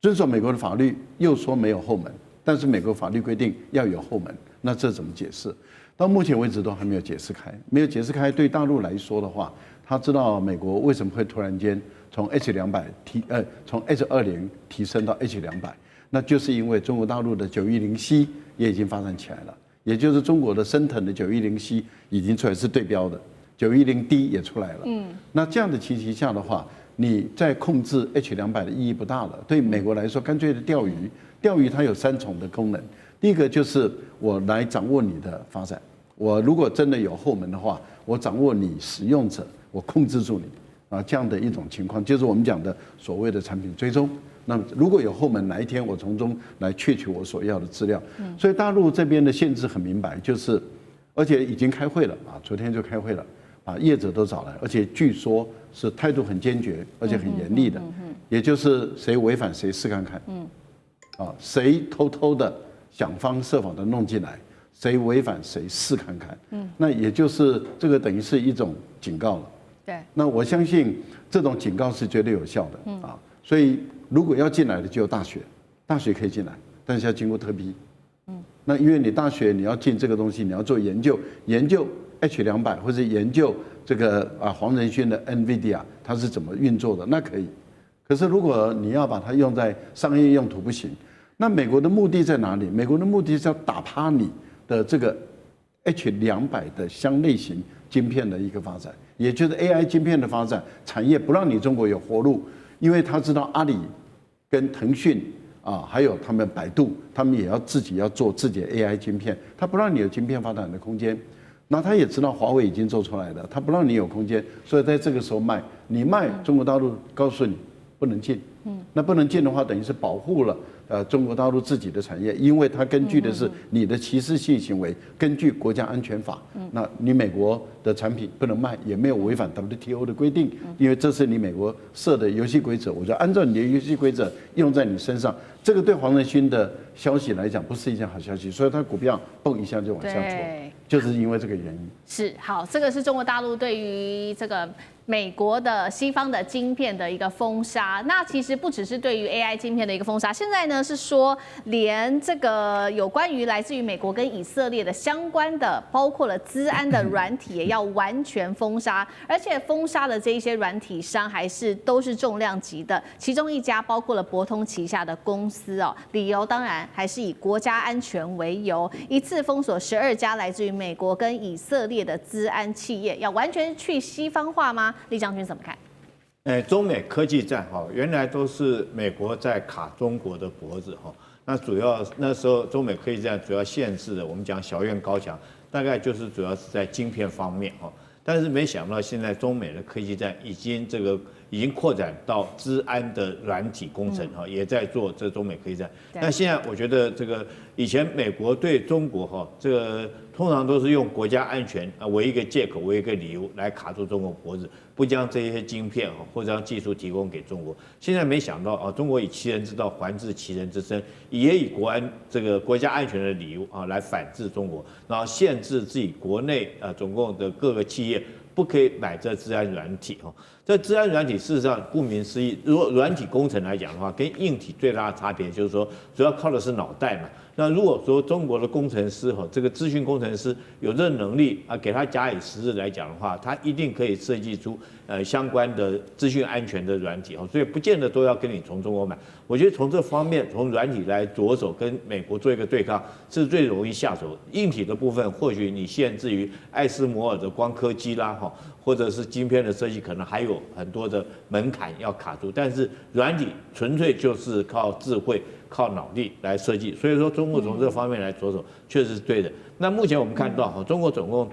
遵守美國的法律又說沒有後門，但是美國法律規定要有後門，那這怎麼解釋？到目前為止都還沒有解釋開，沒有解釋開。對大陸來說的話，他知道美國為什麼會突然間從 H200從 H20提升到 H200，那就是因為中國大陸的910C 也已經發展起來了，也就是中國的升騰的910C已經出來是對標的，910D 也出來了。那這樣的情形下的話，你在控制 H200的意義不大了。對美國來說，乾脆的釣魚它有3重的功能。第一個就是我來掌握你的發展，我如果真的有後門的話，我掌握你使用者，我控制住你這樣的一種情況，就是我們講的所謂的產品追蹤。那麼如果有後門，哪一天我從中來竊取我所要的資料。所以大陸這邊的限制很明白，就是而且已經開會了昨天就開會了，把業者都找來，而且據說是態度很堅決，而且很嚴厲的，也就是誰違反誰試看看，誰偷偷的想方設法的弄進來，誰違反誰試看看，那也就是這個等於是一種警告了。對，那我相信這種警告是絕對有效的所以如果要進來的就有大學可以進来，但是要經過特批。那因為你大學你要進這個東西，你要做研究H200或者研究這個黃仁勳的 NVIDIA 它是怎麼運作的，那可以。可是如果你要把它用在商業用途不行。那美國的目的在哪裡？美國的目的是要打趴你的這個 H200的相類型晶片的一個發展，也就是 AI 晶片的發展產業，不讓你中國有活路，因為他知道阿里跟騰訊還有他們百度，他們也要自己要做自己的 AI 晶片，他不讓你有晶片發展的空間。那他也知道華為已經做出來了，他不讓你有空間，所以在這個時候賣，你賣中國大陸告訴你不能進，那不能進的話，等於是保護了中國大陸自己的產業，因為它根據的是你的歧視性行為，根據國家安全法，那你美國的產品不能賣，也沒有違反 WTO 的規定，因為这是你美國設的遊戲規則，我就按照你的遊戲規則用在你身上。這個對黃仁勳的消息來講不是一件好消息，所以它股票蹦一下就往下挫，就是因為這個原因。是，好，這個是中國大陸對於這個美國的西方的晶片的一個封殺。那其實不只是對於 AI 晶片的一個封殺，現在呢是說連這個有關於來自於美國跟以色列的相關的，包括了資安的軟體也要完全封殺，而且封殺的這一些軟體商都是重量級的，其中一家包括了博通旗下的公司理由當然還是以國家安全為由，一次封鎖12家來自於美國跟以色列的資安企業，要完全去西方化嗎？李將軍怎麼看？中美科技戰原來都是美國在卡中國的脖子那主要那時候中美科技戰主要限制的，我們講小院高牆，大概就是主要是在晶片方面但是沒想到現在中美的科技戰已經擴展到資安的軟體工程也在做這中美科技戰。那現在我覺得這個以前美國對中國這個通常都是用國家安全為一個借口為一個理由來卡住中國脖子，不將這些晶片或者將技術提供給中國。現在沒想到中國以其人之道還治其人之身，也以國家安全的理由來反制中國，然後限制自己國內總共的各個企業不可以買這資安軟體這資安軟體事實上顧名思義，如果軟體工程來講的話，跟硬體最大的差別就是說，主要靠的是腦袋嘛。那如果說中國的工程師這個資訊工程師有這個能力給他假以時日來講的話，他一定可以設計出相關的資訊安全的軟體所以不見得都要跟你從中國買。我覺得從這方面，從軟體來着手跟美國做一個對抗，是最容易下手。硬體的部分，或許你限制於艾斯摩爾的光刻機啦或者是晶片的設計，可能還有很多的門檻要卡住。但是軟體純粹就是靠智慧、靠腦力來設計。所以說，中國從這方面來着手，確實是對的。那目前我們看到，中国總共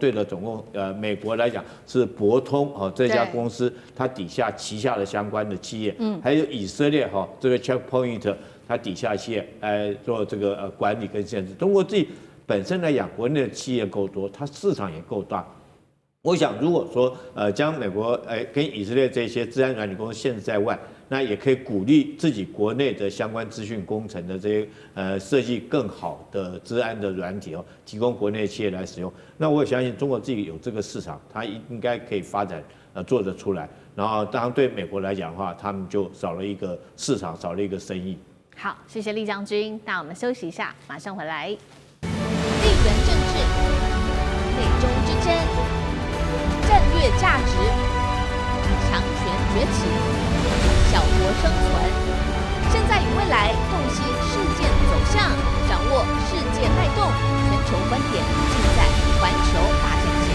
美國來講是博通這家公司，它旗下的相關的企業，還有以色列這個 Checkpoint 它底下企業來做這個管理跟限制。中國自己本身來講，國內的企業夠多，它市場也夠大。我想，如果說將美國跟以色列這些資安軟體公司限制在外，那也可以鼓勵自己國內的相關資訊工程的這些設計更好的資安的軟體提供國內企業來使用。那我也相信中國自己有這個市場，它應該可以發展做得出来。然後當然對美國來講的話，他們就少了一個市場，少了一個生意。好，謝謝酈將軍。那我們休息一下，馬上回來。地緣政治、美中之爭、戰略價值、強權崛起、小國生存，現在與未來洞悉事件走向，掌握世界脈動，全球觀點盡在環球大戰線。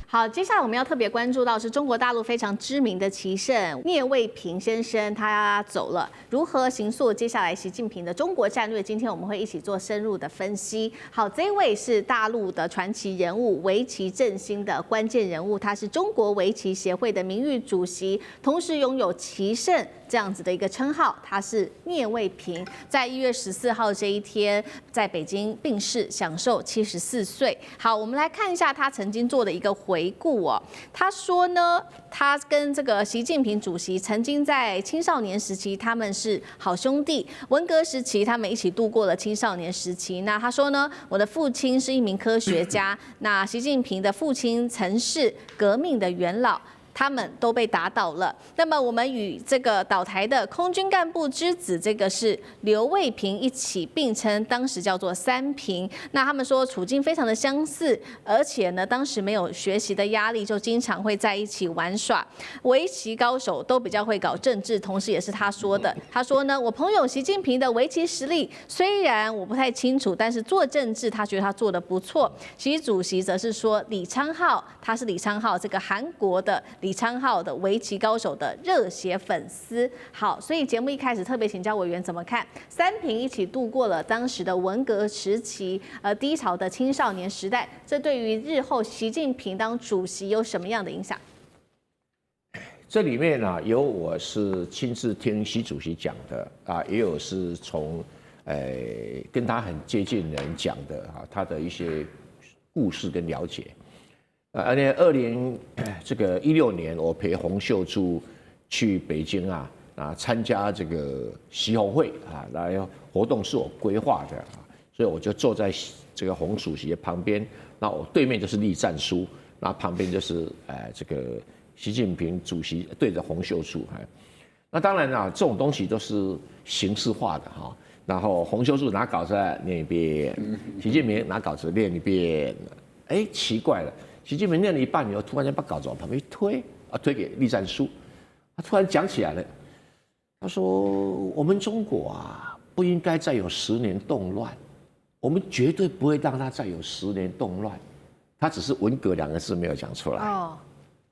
好，接下來我們要特別關注到是中國大陸非常知名的棋聖聶衛平先生，他走了，如何形塑接下來習近平的中國戰略？今天我們會一起做深入的分析。好，這一位是大陸的傳奇人物，圍棋振興的關鍵人物，他是中國圍棋協會的名譽主席，同時擁有棋聖這樣子的一個稱號。他是聶衛平，在1月14號這一天在北京病逝，享壽74歲。好，我们來看一下他曾經做的一個回顧哦。他說呢，他跟這個習近平主席曾經在青少年時期他們是好兄弟，文革時期他們一起度過了青少年時期。那他說呢，我的父親是一名科學家，那習近平的父親曾是革命的元老，他們都被打倒了。那麼我們與這個倒台的空軍幹部之子，這個是劉衛平一起並稱，當時叫做三平。那他們說處境非常的相似，而且呢，當時沒有學習的壓力，就經常會在一起玩耍。圍棋高手都比較會搞政治，同時也是他說的。他說呢，我朋友習近平的圍棋實力雖然我不太清楚，但是做政治他覺得他做得不錯。習主席則是說李昌鎬，他是李昌鎬這個韓國的李昌鎬的圍棋高手的熱血粉絲。好，所以節目一開始特別請教委員怎麼看三平一起度過了當時的文革時期，低潮的青少年時代，這對於日後習近平當主席有什麼樣的影響？這裡面啊，有我是親自聽習主席講的啊，也有是從跟他很接近的人講的啊，他的一些故事跟了解。而且2016年，我陪洪秀柱去北京啊參加這個習紅會啊，來活動是我規劃的啊，所以我就坐在這個洪主席的旁邊，那我對面就是栗戰書，那旁邊就是這個習近平主席對着洪秀柱。那當然啊，這種東西都是形式化的哈。然後洪秀柱拿稿子念一遍，習近平拿稿子念一遍，奇怪了。習近平念了一半以後，突然間把稿子往旁邊一推，推給栗戰書，他突然講起來了，他說：“我們中國啊，不應該再有10年動亂，我們絕對不會讓他再有10年動亂。”他只是文革2個字沒有講出來。哦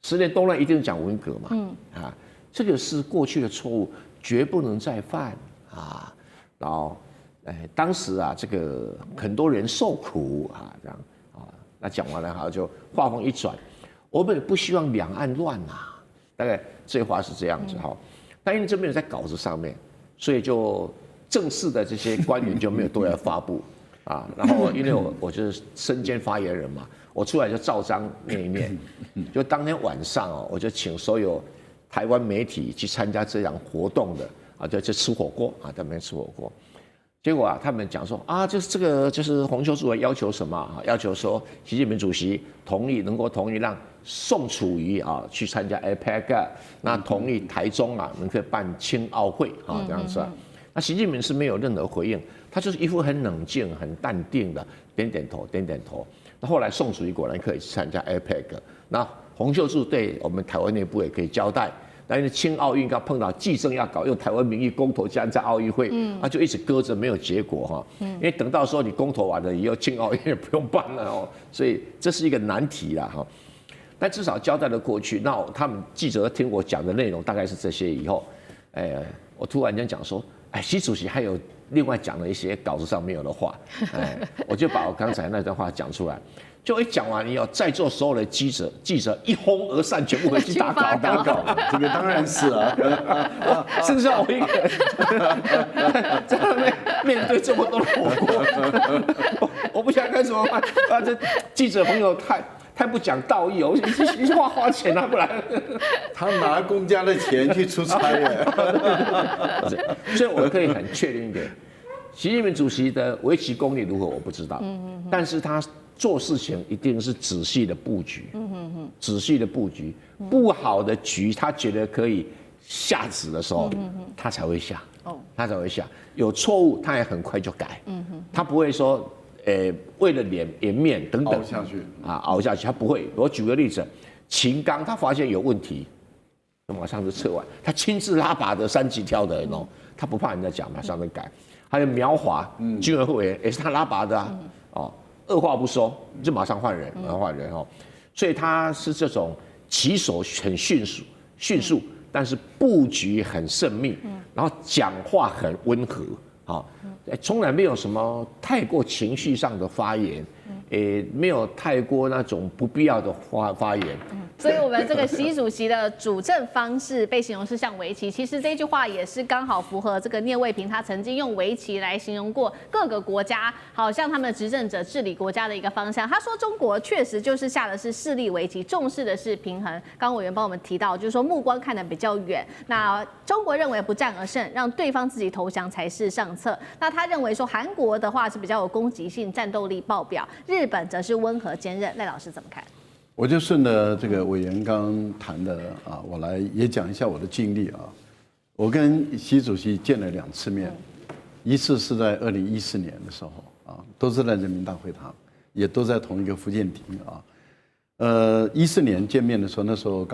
，10年動亂一定講文革嘛？這個是過去的錯誤，絕不能再犯啊。然後，當時啊，這個很多人受苦啊，這樣。那講完了哈，就話鋒一轉，我們也不希望兩岸亂啊，大概這話是這樣子哈。但因為這沒有在稿子上面，所以就正式的這些官員就沒有對外發布啊。然後因為我就是身兼發言人嘛，我出來就照章念一念。就當天晚上哦，我就請所有台灣媒體去參加這樣活動的啊，就吃火鍋啊，在那邊吃火鍋。結果啊，他們講說啊，就是這個，就是洪秀柱要求什麼啊？要求說習近平主席能夠同意讓宋楚瑜啊去參加 APEC， 那同意台中啊能夠辦青奧會啊這樣子啊。那習近平是沒有任何回應，他就是一副很冷靜、很淡定的點點頭，點點頭。那後來宋楚瑜果然可以去參加 APEC， 那洪秀柱對我們台灣內部也可以交代。但是青奧運剛碰到計政要搞，用台灣名義公投加在奧運會，那就一直擱着沒有結果哈。因為等到說你公投完了以後，青奧運也不用辦了哦，所以這是一個難題啦哈。但至少交代了過去。那他們記者聽我講的內容大概是這些以後，我突然間講說，習主席還有另外講了一些稿子上沒有的話，我就把我剛才那段話講出來。就一講完以後，在座所有的記者一哄而散，全部回去打稿。這個當然是啊，剩下我一個人在那面對這麼多的火鍋，我不想該怎麼辦啊！這記者朋友太不講道義哦，一句話花錢啊，不然他拿公家的錢去出差耶。所以我可以很確定一點，習近平主席的圍棋功力如何我不知道，但是他做事情一定是仔細的布局，仔細的布局，不好的局他覺得可以下子的時候，他才会下，他才會下，有錯誤他也很快就改，他不會說，為了顏面等等熬下去啊，熬下去，他不會。我舉個例子，秦剛他發現有問題，馬上就撤完，他親自拉拔的3級跳的哦，他不怕人家講，馬上就改。還有苗華，軍委會委員也是他拉拔的啊，哦。二話不說就馬上換人，所以他是這種起手很迅速，但是布局很慎密，然後講話很溫和，從來沒有什麼太過情緒上的發言，沒有太過那種不必要的發言。所以，我們這個習主席的主政方式被形容是像圍棋，其實這句話也是剛好符合這個聶衛平他曾經用圍棋來形容過各個國家，好像他們的執政者治理國家的一個方向。他說，中國確實就是下的是勢力圍棋，重視的是平衡。剛委員幫我們提到，就是說目光看得比較遠。那中國認為不戰而勝，讓對方自己投降才是上策。那他認為說，韓國的話是比較有攻擊性、戰鬥力爆表，日本則是溫和堅韌。賴老師怎麼看？我就順着這個委員剛談的啊，我來也講一下我的經歷啊。我跟習主席見了2次面，一次是在2014年的時候啊，都是在人民大會堂，也都在同一個福建亭啊。14年見面的時候，那時候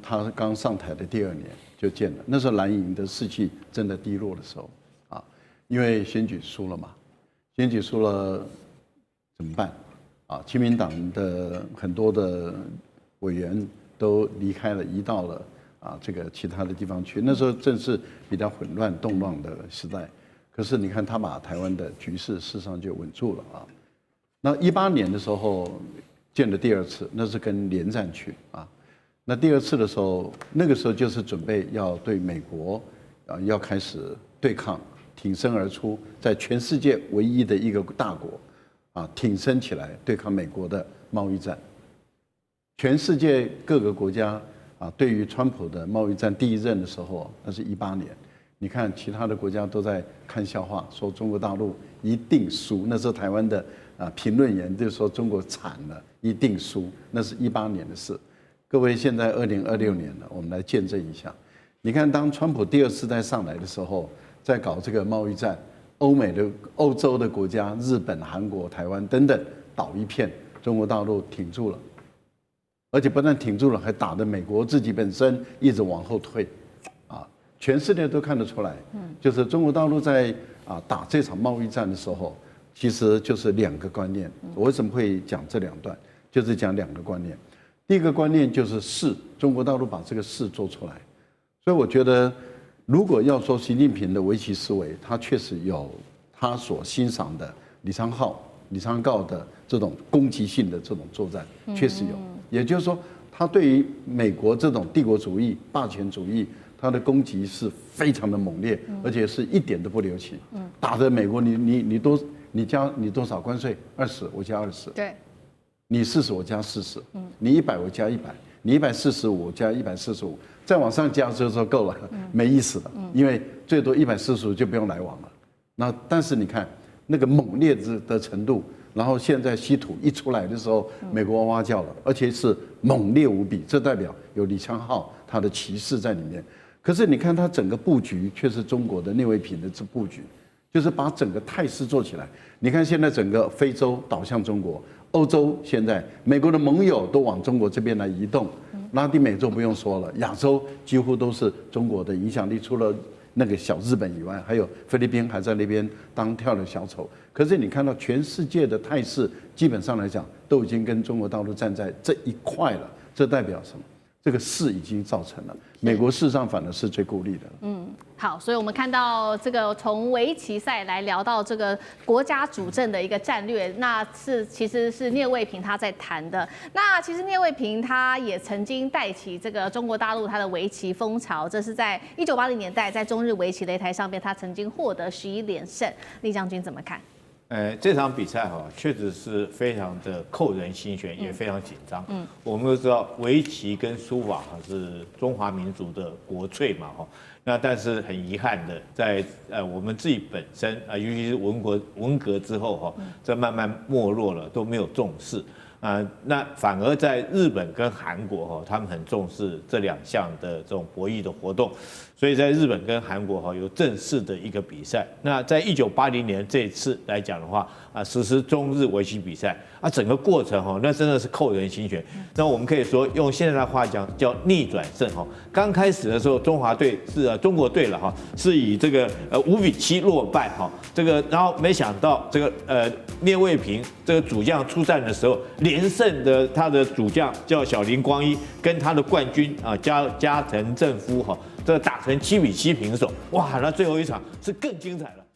他剛上台的第2年就見了，那時候藍營的士氣正在低落的時候啊，因為選舉輸了嘛，選舉輸了怎麼辦？啊，親民黨的很多的委員都離開了，移到了這個其他的地方去。那時候正是比較混亂動亂的時代。可是你看，他把台灣的局勢事實上就穩住了啊。那18年的時候見了第2次，那是跟連戰去啊。那第2次的時候，那個時候就是準備要對美國要開始對抗，挺身而出，在全世界唯一的一個大國。挺身起來對抗美國的貿易戰。全世界各個國家對於川普的貿易戰第1任的時候，那是18年。你看其他的國家都在看笑話，說中國大陸一定輸。那時候台灣的評論員就說中國慘了，一定輸。那是18年的事。各位，現在2026年了，我們來見證一下。你看，當川普第2次再上來的時候，在搞這個貿易戰。歐洲的國家，日本、韓國、台灣等等倒一片，中國大陸挺住了，而且不但挺住了，還打得美國自己本身一直往後退，全世界都看得出來，就是中國大陸在打這場貿易戰的時候，其實就是2個觀念。我為什麼會講這2段？就是講2個觀念。第一個觀念就是勢，中國大陸把這個勢做出來，所以我覺得。如果要說習近平的圍棋思維，他確實有他所欣賞的李昌鎬的這種攻擊性的這種作戰，確實有。也就是說，他對於美國這種帝國主義、霸權主義，他的攻擊是非常的猛烈，而且是一點都不留情。打的美國，你多少關稅？20，我加20。對，你40，我加40。你100，我加100。你145，我加145。再往上加就說夠了，沒意思了，因為最多145就不用來往了。那但是你看那個猛烈的程度，然後現在稀土一出來的時候，美國哇哇叫了，而且是猛烈無比，這代表有李昌鎬他的騎士在裡面。可是你看他整個布局卻是中國的聶衛平的這布局，就是把整個態勢做起來。你看現在整個非洲倒向中國，歐洲現在美國的盟友都往中國這邊來移動。拉丁美洲不用說了，亞洲幾乎都是中國的影響力，除了那個小日本以外，還有菲律賓還在那邊當跳的小丑。可是你看到全世界的態勢，基本上來講都已經跟中國大陸站在這一塊了。這代表什麼？這個勢已經造成了，美國事實上反而是最孤立的了。好，所以我們看到這個從圍棋賽來聊到這個國家主政的一個戰略，那其實是聶衛平他在談的。那其實聶衛平他也曾經帶起這個中國大陸他的圍棋風潮，這是在1980年代在中日圍棋擂台上面，他曾經獲得11連勝。酈將軍怎麼看？這場比賽哈，確實是非常的扣人心弦，也非常緊張。我們都知道圍棋跟書法是中華民族的國粹嘛哈。那但是很遺憾的，在我們自己本身尤其是文革之後哈，這慢慢沒落了，都沒有重視。那反而在日本跟韓國哈，他們很重視這2項的這種博弈的活動，所以在日本跟韓國哈有正式的一個比賽。那在1980年這一次來講的話，實施中日圍棋比賽整個過程哈，那真的是扣人心弦。那我們可以說用現在的話講叫逆轉勝哈。剛開始的時候，中國隊了哈，是以這個5-7落敗哈，這個然後沒想到這個聶衛平這個主將出戰的時候，連勝的他的主將叫小林光一，跟他的冠軍加藤正夫哈，這打成7-7平手，哇，那最後一場是更精彩了。